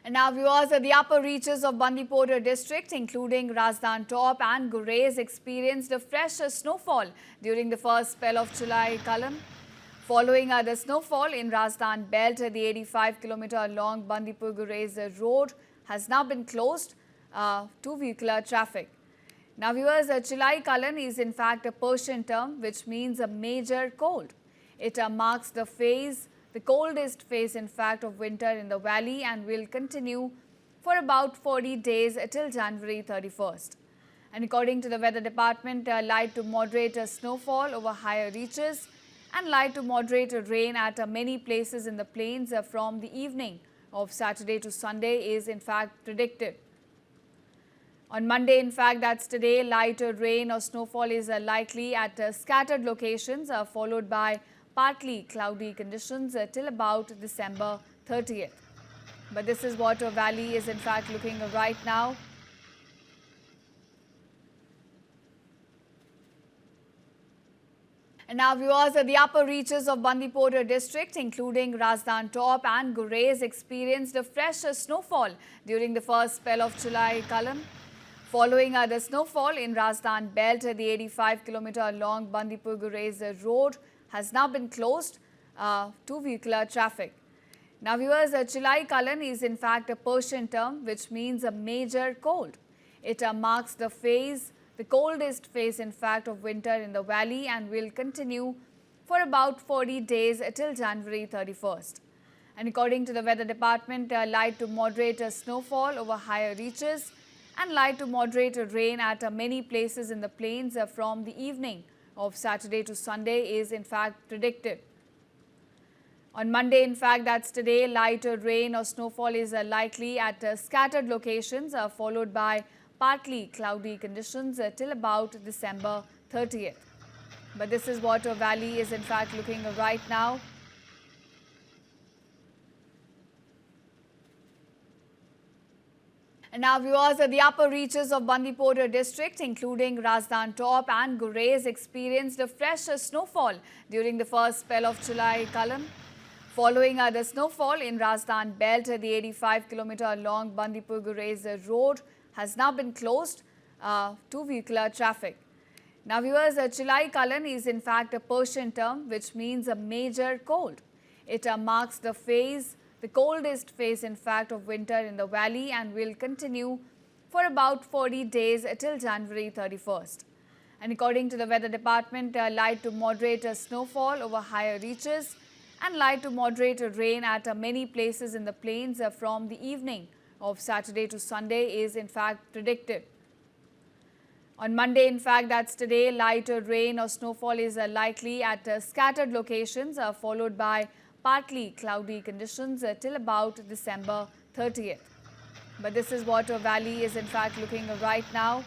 And now viewers, the upper reaches of Bandipora district including Razdan Top and Gurez experienced a fresh snowfall during the first spell of July Kalan. Following the snowfall in Razdan belt, the 85-kilometer long Bandipur-Gurez road has now been closed to vehicular traffic. Now viewers, Chilai Kalan is in fact a Persian term which means a major cold. It marks the coldest phase in fact of winter in the valley and will continue for about 40 days till January 31st. And according to the weather department, light to moderate snowfall over higher reaches and light to moderate rain at many places in the plains from the evening of Saturday to Sunday is in fact predicted. On Monday, in fact, that's today, light rain or snowfall is likely at scattered locations followed by partly cloudy conditions till about December 30th. But this is what our valley is in fact looking right now. And now viewers, the upper reaches of Bandipora district including Razdan Top and Gurez experienced a fresh snowfall during the first spell of July Kalan. Following the snowfall in Razdan belt, the 85-kilometer long Bandipur-Gurez road has now been closed to vehicular traffic. Now viewers, Chilai Kalan is in fact a Persian term which means a major cold. It marks the coldest phase in fact of winter in the valley and will continue for about 40 days till January 31st. And according to the weather department, light to moderate snowfall over higher reaches and light to moderate rain at many places in the plains from the evening of Saturday to Sunday is in fact predicted. On Monday, in fact, that's today, light rain or snowfall is likely at scattered locations followed by partly cloudy conditions till about December 30th. But this is what our valley is in fact looking right now. And now viewers, the upper reaches of Bandipora district including Razdan Top and Gurez experienced a fresh snowfall during the first spell of July Kalan. Following the snowfall in Razdan belt, the 85-kilometer long Bandipur-Gurez road has now been closed to vehicular traffic. Now viewers, Chilai Kalan is in fact a Persian term which means a major cold. It marks the coldest phase in fact of winter in the valley and will continue for about 40 days till January 31st. And according to the weather department, light to moderate snowfall over higher reaches and light to moderate rain at many places in the plains from the evening of Saturday to Sunday is in fact predicted. On Monday, in fact, that's today, light rain or snowfall is likely at scattered locations followed by partly cloudy conditions till about December 30th. But this is what our valley is in fact looking right now.